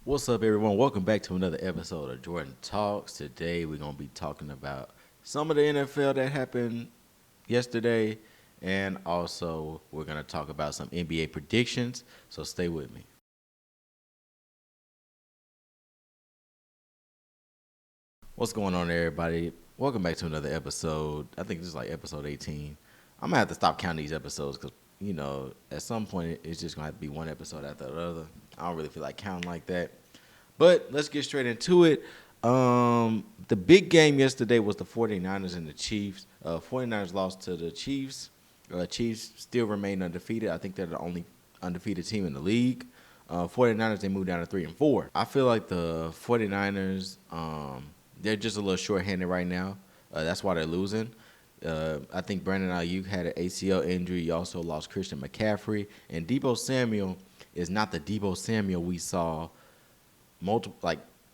What's up, everyone? Welcome back to another episode of Jordan Talks. Today, we're going to be talking about some of the NFL that happened yesterday, and also we're going to talk about some NBA predictions. So, stay with me. What's going on, everybody? Welcome back to another episode. I think this is like episode 18. I'm going to have to stop counting these episodes because, at some point, it's just going to have to be one episode after the other. I don't really feel like counting like that. But let's get straight into it. The big game yesterday was the 49ers and the Chiefs. 49ers lost to the Chiefs. Chiefs still remain undefeated. I think they're the only undefeated team in the league. 49ers, they moved down to 3-4. I feel like the 49ers, they're just a little short-handed right now. That's why they're losing. I think Brandon Ayuk had an ACL injury. You also lost Christian McCaffrey. And Deebo Samuel is not the Deebo Samuel we saw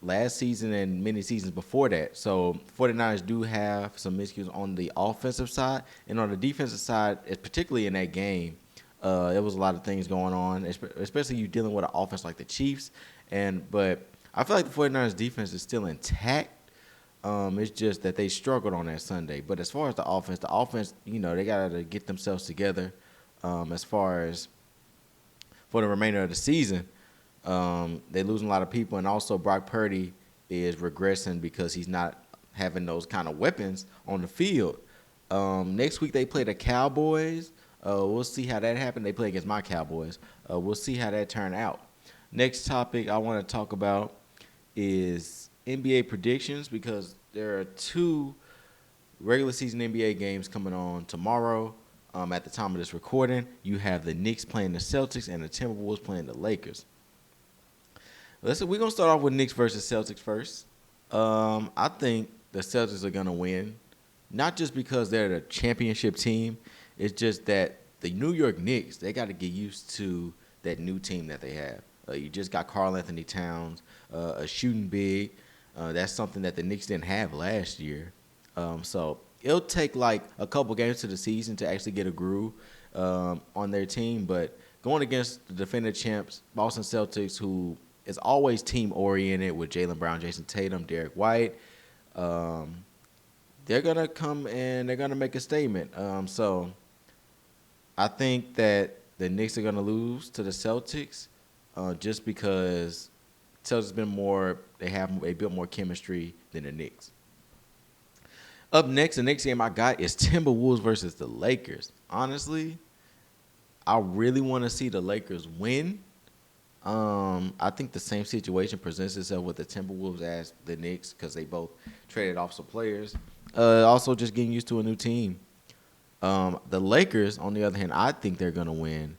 last season and many seasons before that. So 49ers do have some issues on the offensive side. And on the defensive side, particularly in that game, there was a lot of things going on, especially you dealing with an offense like the Chiefs. But I feel like the 49ers defense is still intact. It's just that they struggled on that Sunday. But as far as the offense, they got to get themselves together as far as for the remainder of the season. They're losing a lot of people, and also Brock Purdy is regressing because he's not having those kind of weapons on the field. Next week they play the Cowboys. We'll see how that happens. They play against my Cowboys. We'll see how that turn out. Next topic I want to talk about is NBA predictions because there are two regular season NBA games coming on tomorrow. At the time of this recording, you have the Knicks playing the Celtics and the Timberwolves playing the Lakers. We're gonna start off with Knicks versus Celtics first. I think the Celtics are gonna win, not just because they're the championship team. It's just that the New York Knicks, they got to get used to that new team that they have. You just got Karl Anthony Towns, a shooting big. That's something that the Knicks didn't have last year. So it'll take like a couple games to the season to actually get a groove on their team. But going against the defending champs, Boston Celtics, who is always team oriented with Jaylen Brown, Jason Tatum, Derek White. They're gonna come and they're gonna make a statement. So I think that the Knicks are gonna lose to the Celtics, just because Celtics been more. They built more chemistry than the Knicks. Up next, the next game I got is Timberwolves versus the Lakers. Honestly, I really want to see the Lakers win. I think the same situation presents itself with the Timberwolves as the Knicks because they both traded off some players. Also, just getting used to a new team. The Lakers, on the other hand, I think they're going to win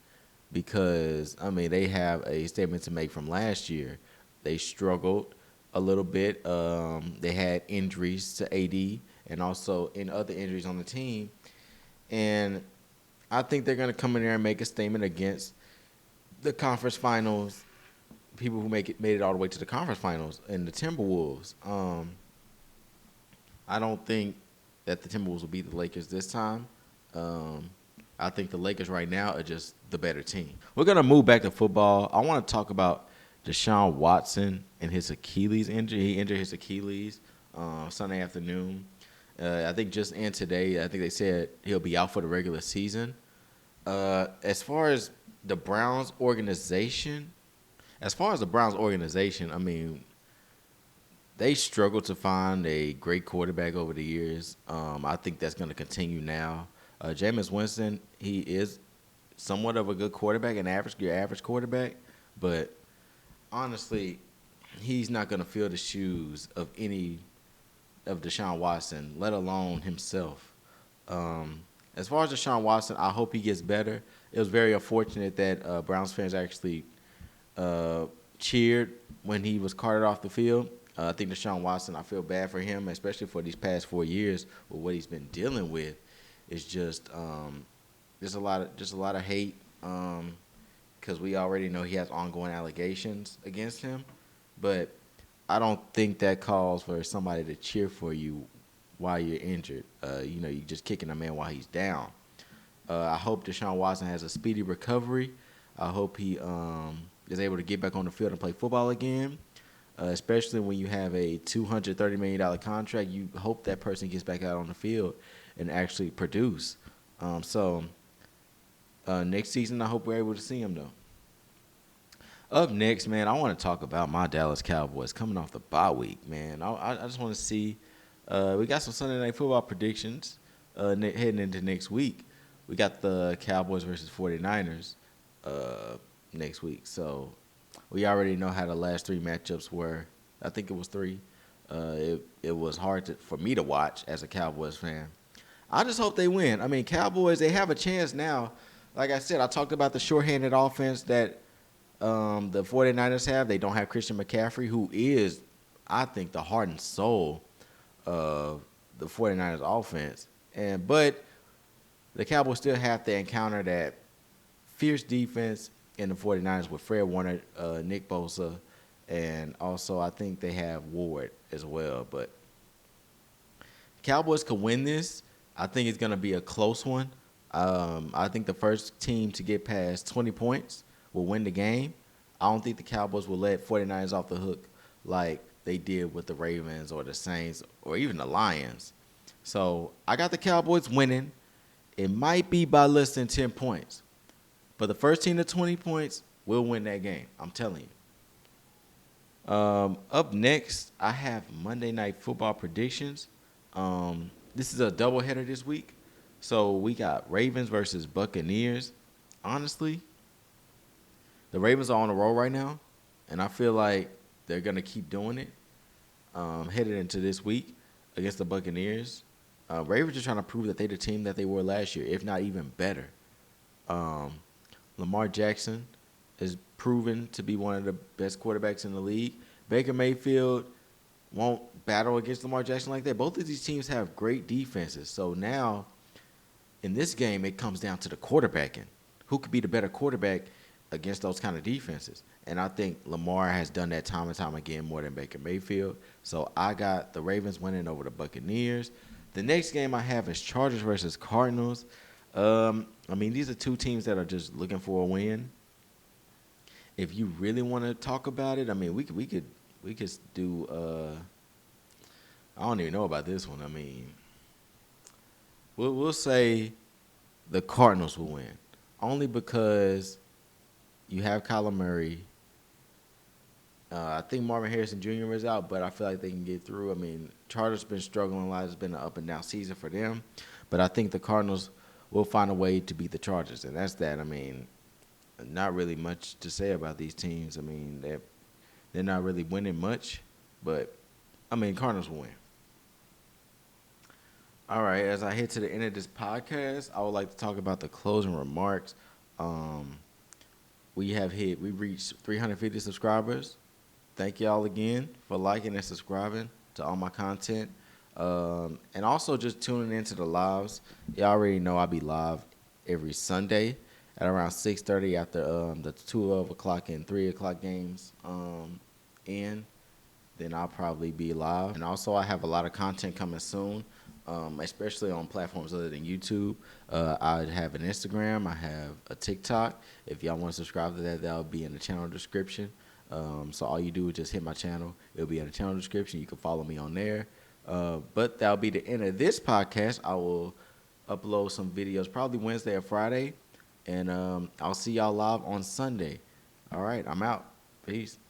because, they have a statement to make from last year. They struggled a little bit. They had injuries to AD and also in other injuries on the team. And I think they're going to come in there and make a statement against the conference finals, people who made it all the way to the conference finals, and the Timberwolves. I don't think that the Timberwolves will beat the Lakers this time. I think the Lakers right now are just the better team. We're gonna move back to football. I want to talk about Deshaun Watson and his Achilles injury. He injured his Achilles Sunday afternoon. I think just in today, I think they said he'll be out for the regular season. As far as the Browns organization, they struggled to find a great quarterback over the years. I think that's going to continue now. Jameis Winston, he is somewhat of a good quarterback, your average quarterback, but honestly, he's not going to fill the shoes of any of Deshaun Watson, let alone himself. As far as Deshaun Watson, I hope he gets better. It was very unfortunate that Browns fans actually cheered when he was carted off the field. I think Deshaun Watson, I feel bad for him, especially for these past 4 years with what he's been dealing with. It's just a lot of hate because we already know he has ongoing allegations against him. But I don't think that calls for somebody to cheer for you while you're injured. You're just kicking a man while he's down. I hope Deshaun Watson has a speedy recovery. I hope he is able to get back on the field and play football again, especially when you have a $230 million contract. You hope that person gets back out on the field and actually produce. Next season, I hope we're able to see him, though. Up next, man, I want to talk about my Dallas Cowboys coming off the bye week, man. I just want to see. We got some Sunday Night Football predictions heading into next week. We got the Cowboys versus 49ers next week. So we already know how the last three matchups were. I think it was three. It was hard for me to watch as a Cowboys fan. I just hope they win. I mean, Cowboys, they have a chance now. Like I said, I talked about the shorthanded offense that the 49ers have. They don't have Christian McCaffrey, who is, I think, the heart and soul of the 49ers offense. But the Cowboys still have to encounter that fierce defense in the 49ers with Fred Warner, Nick Bosa, and also I think they have Ward as well. But Cowboys could win this. I think it's going to be a close one. I think the first team to get past 20 points will win the game. I don't think the Cowboys will let 49ers off the hook like they did with the Ravens or the Saints or even the Lions. So I got the Cowboys winning. It might be by less than 10 points. But the first team to 20 points will win that game. I'm telling you. Up next, I have Monday Night Football predictions. This is a doubleheader this week. So we got Ravens versus Buccaneers. Honestly, the Ravens are on a roll right now, and I feel like they're going to keep doing it headed into this week against the Buccaneers. Ravens are trying to prove that they're the team that they were last year, if not even better. Lamar Jackson is proven to be one of the best quarterbacks in the league. Baker Mayfield won't battle against Lamar Jackson like that. Both of these teams have great defenses. So now, in this game, it comes down to the quarterbacking. Who could be the better quarterback against those kind of defenses? And I think Lamar has done that time and time again more than Baker Mayfield. So I got the Ravens winning over the Buccaneers. The next game I have is Chargers versus Cardinals. These are two teams that are just looking for a win. If you really want to talk about it, we could do. I don't even know about this one. We'll say the Cardinals will win, only because you have Kyler Murray. I think Marvin Harrison Jr. is out, but I feel like they can get through. Chargers been struggling a lot. It's been an up and down season for them, but I think the Cardinals will find a way to beat the Chargers, and that's that. Not really much to say about these teams. They're not really winning much, but Cardinals will win. All right, as I head to the end of this podcast, I would like to talk about the closing remarks. We reached 350 subscribers. Thank y'all again for liking and subscribing to all my content. And also just tuning into the lives. Y'all already know I'll be live every Sunday at around 6:30 after the 12 o'clock and 3 o'clock games end. Then I'll probably be live. And also I have a lot of content coming soon, especially on platforms other than YouTube. I have an Instagram. I have a TikTok. If y'all want to subscribe to that, that'll be in the channel description. So all you do is just hit my channel. It'll be in the channel description. You can follow me on there. But that'll be the end of this podcast. I will upload some videos probably Wednesday or Friday. And I'll see y'all live on Sunday. All right, I'm out. Peace.